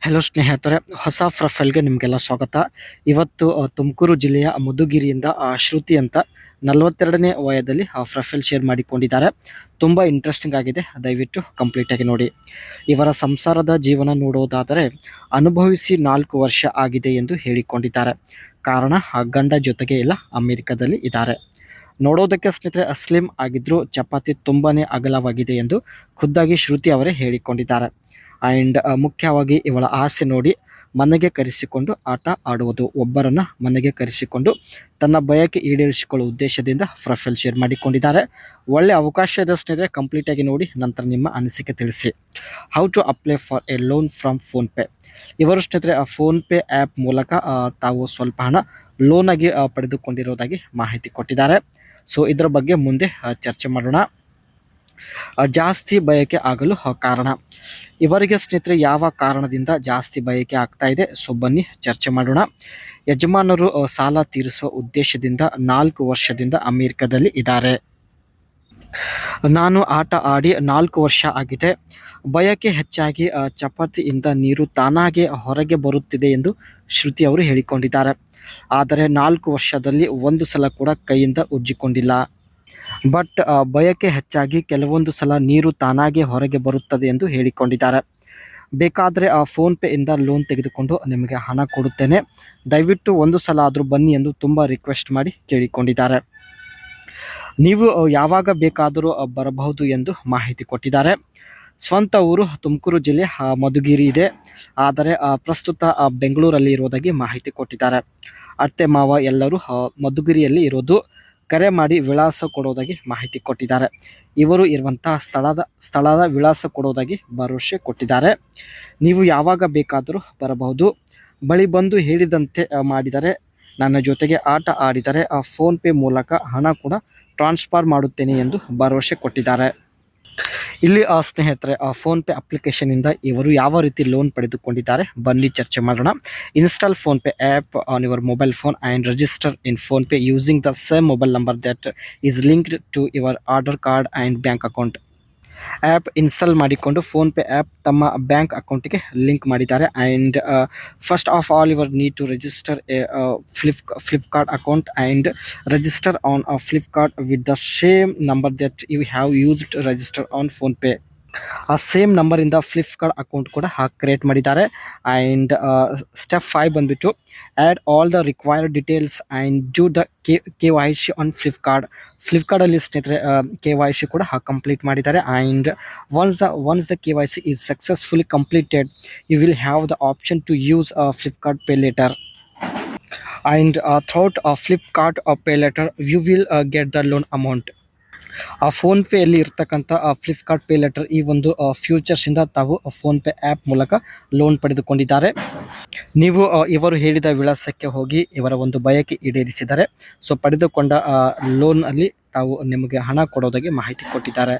Hello ಸ್ನೇಹಿತರೆ, ಹೊಸ ಪ್ರೊಫೈಲ್ಗೆ ನಿಮಗೆಲ್ಲ ಸ್ವಾಗತ. ಇವತ್ತು ತುಮಕೂರು ಜಿಲ್ಲೆಯ ಮಧುಗಿರಿಯಿಂದ ಶ್ರುತಿ ಅಂತ 42ನೇ ವಯದಲ್ಲಿ ಪ್ರೊಫೈಲ್ ಶೇರ್ ಮಾಡಿಕೊಂಡಿದ್ದಾರೆ. ತುಂಬ ಇಂಟ್ರೆಸ್ಟಿಂಗ್ ಆಗಿದೆ, ದಯವಿಟ್ಟು ಕಂಪ್ಲೀಟಾಗಿ ನೋಡಿ. ಇವರ ಸಂಸಾರದ ಜೀವನ ನೋಡೋದಾದರೆ ಅನುಭವಿಸಿ 4 ವರ್ಷ ಆಗಿದೆ ಎಂದು ಹೇಳಿಕೊಂಡಿದ್ದಾರೆ. ಕಾರಣ ಗಂಡ ಜೊತೆಗೆ ಇಲ್ಲ, ಅಮೆರಿಕದಲ್ಲಿ ಇದ್ದಾರೆ. ನೋಡೋದಕ್ಕೆ ಸ್ನೇಹಿತರೆ ಸ್ಲಿಮ್ ಆಗಿದ್ದರೂ ಚಪಾತಿ ತುಂಬಾ ಅಗಲವಾಗಿದೆ ಎಂದು ಖುದ್ದಾಗಿ ಶ್ರುತಿ ಅವರೇ ಹೇಳಿಕೊಂಡಿದ್ದಾರೆ. ಆ್ಯಂಡ್ ಮುಖ್ಯವಾಗಿ ಇವಳ ಆಸೆ ನೋಡಿ ಮನೆಗೆ ಕರೆಸಿಕೊಂಡು ಆಟ ಆಡುವುದು. ಒಬ್ಬರನ್ನು ಮನೆಗೆ ಕರೆಸಿಕೊಂಡು ತನ್ನ ಬಯಕೆ ಈಡೇರಿಸಿಕೊಳ್ಳುವ ಉದ್ದೇಶದಿಂದ ಪ್ರೊಫೈಲ್ ಶೇರ್ ಮಾಡಿಕೊಂಡಿದ್ದಾರೆ. ಒಳ್ಳೆ ಅವಕಾಶ ಇದೆ ಸ್ನೇಹಿತರೆ, ಕಂಪ್ಲೀಟಾಗಿ ನೋಡಿ ನಂತರ ನಿಮ್ಮ ಅನಿಸಿಕೆ ತಿಳಿಸಿ. How to apply for a loan from PhonePe. ಇವರು ಸ್ನೇಹಿತರೆ ಫೋನ್ಪೇ ಆ್ಯಪ್ ಮೂಲಕ ತಾವು ಸ್ವಲ್ಪ ಹಣ ಲೋನಾಗಿ ಪಡೆದುಕೊಂಡಿರೋದಾಗಿ ಮಾಹಿತಿ ಕೊಟ್ಟಿದ್ದಾರೆ. ಸೊ ಇದರ ಬಗ್ಗೆ ಮುಂದೆ ಚರ್ಚೆ ಮಾಡೋಣ. ಜಾಸ್ತಿ ಬಯಕೆ ಆಗಲು ಕಾರಣ. ಇವರಿಗೆ ಸ್ನೇಹಿತರೆ ಯಾವ ಕಾರಣದಿಂದ ಜಾಸ್ತಿ ಬಯಕೆ ಆಗ್ತಾ ಇದೆ, ಸೊ ಬನ್ನಿ ಚರ್ಚೆ ಮಾಡೋಣ. ಯಜಮಾನರು ಸಾಲ ತೀರಿಸುವ ಉದ್ದೇಶದಿಂದ 4 ವರ್ಷದಿಂದ ಅಮೆರಿಕದಲ್ಲಿ ಇದ್ದಾರೆ. ನಾನು ಆಟ ಆಡಿ 4 ವರ್ಷ ಆಗಿದೆ. ಬಯಕೆ ಹೆಚ್ಚಾಗಿ ಚಪಾತಿಯಿಂದ ನೀರು ತಾನಾಗೆ ಹೊರಗೆ ಬರುತ್ತಿದೆ ಎಂದು ಶ್ರುತಿ ಅವರು ಹೇಳಿಕೊಂಡಿದ್ದಾರೆ. ಆದರೆ 4 ವರ್ಷದಲ್ಲಿ ಒಂದು ಸಲ ಕೂಡ ಕೈಯಿಂದ ಉಜ್ಜಿಕೊಂಡಿಲ್ಲ. ಬಟ್ ಬಯಕೆ ಹೆಚ್ಚಾಗಿ ಕೆಲವೊಂದು ಸಲ ನೀರು ತಾನಾಗೆ ಹೊರಗೆ ಬರುತ್ತದೆ ಎಂದು ಹೇಳಿಕೊಂಡಿದ್ದಾರೆ. ಬೇಕಾದರೆ ಫೋನ್ಪೇಯಿಂದ ಲೋನ್ ತೆಗೆದುಕೊಂಡು ನಿಮಗೆ ಹಣ ಕೊಡುತ್ತೇನೆ, ದಯವಿಟ್ಟು ಒಂದು ಸಲ ಆದರೂ ಬನ್ನಿ ಎಂದು ತುಂಬ ರಿಕ್ವೆಸ್ಟ್ ಮಾಡಿ ಕೇಳಿಕೊಂಡಿದ್ದಾರೆ. ನೀವು ಯಾವಾಗ ಬೇಕಾದರೂ ಬರಬಹುದು ಎಂದು ಮಾಹಿತಿ ಕೊಟ್ಟಿದ್ದಾರೆ. ಸ್ವಂತ ಊರು ತುಮಕೂರು ಜಿಲ್ಲೆ ಮಧುಗಿರಿ ಇದೆ, ಆದರೆ ಪ್ರಸ್ತುತ ಬೆಂಗಳೂರಲ್ಲಿ ಇರುವುದಾಗಿ ಮಾಹಿತಿ ಕೊಟ್ಟಿದ್ದಾರೆ. ಅತ್ತೆ ಮಾವ ಎಲ್ಲರೂ ಮಧುಗಿರಿಯಲ್ಲಿ ಇರೋದು. ಕರೆ ಮಾಡಿ ವಿಳಾಸ ಕೊಡೋದಾಗಿ ಮಾಹಿತಿ ಕೊಟ್ಟಿದ್ದಾರೆ. ಇವರು ಇರುವಂತಹ ಸ್ಥಳದ ವಿಳಾಸ ಕೊಡೋದಾಗಿ ಭರವಸೆ ಕೊಟ್ಟಿದ್ದಾರೆ. ನೀವು ಯಾವಾಗ ಬೇಕಾದರೂ ಬರಬಹುದು. ಬಳಿ ಬಂದು ಹೇಳಿದಂತೆ ಮಾಡಿದರೆ, ನನ್ನ ಜೊತೆಗೆ ಆಟ ಆಡಿದರೆ ಫೋನ್ಪೇ ಮೂಲಕ ಹಣ ಕೂಡ ಟ್ರಾನ್ಸ್ಫರ್ ಮಾಡುತ್ತೇನೆ ಎಂದು ಭರವಸೆ ಕೊಟ್ಟಿದ್ದಾರೆ. ಇಲ್ಲಿ ಸ್ನೇಹಿತರೆ ಫೋನ್ಪೇ ಅಪ್ಲಿಕೇಶನಿಂದ ಇವರು ಯಾವ ರೀತಿ ಲೋನ್ ಪಡೆದುಕೊಂಡಿದ್ದಾರೆ ಬನ್ನಿ ಚರ್ಚೆ ಮಾಡೋಣ. Install PhonePe app on your mobile phone and register in PhonePe using the same mobile number that is linked to your Aadhaar card and bank account. App install ಮಾಡಿಕೊಂಡು ಫೋನ್ಪೇ ಆ್ಯಪ್ ತಮ್ಮ bank ಅಕೌಂಟಿಗೆ link ಮಾಡಿದ್ದಾರೆ. And first of all your need to register a Flipkart account and register on Flipkart with the same number that you have used to register on PhonePe. ಆ same ನಂಬರಿಂದ Flipkart account ಕೂಡ create ಮಾಡಿದ್ದಾರೆ. And step 5 ಬಂದುಬಿಟ್ಟು add all the required details and do the KYC on ಫ್ಲಿಪ್ಕಾರ್ಟಲ್ಲಿ ಸ್ನೇಹಿತರೆ KYC ಕೂಡ complete ಮಾಡಿದ್ದಾರೆ. And once the KYC is successfully completed you will have the option to use Flipkart pay later. And through Flipkart pay later you will get the loan amount. ಫೋನ್ಪೇಯಲ್ಲಿ ಇರ್ತಕ್ಕಂಥ Flipkart pay letter ಈ ಒಂದು ಫ್ಯೂಚರ್ಸಿಂದ ತಾವು PhonePe app ಮೂಲಕ loan ಪಡೆದುಕೊಂಡಿದ್ದಾರೆ. ನೀವು ಇವರು ಹೇಳಿದ ವಿಳಾಸಕ್ಕೆ ಹೋಗಿ ಇವರ ಒಂದು ಬಯಕೆ ಈಡೇರಿಸಿದರೆ ಸೊ ಪಡೆದುಕೊಂಡ ಲೋನಲ್ಲಿ ತಾವು ನಿಮಗೆ ಹಣ ಕೊಡೋದಾಗಿ ಮಾಹಿತಿ ಕೊಟ್ಟಿದ್ದಾರೆ.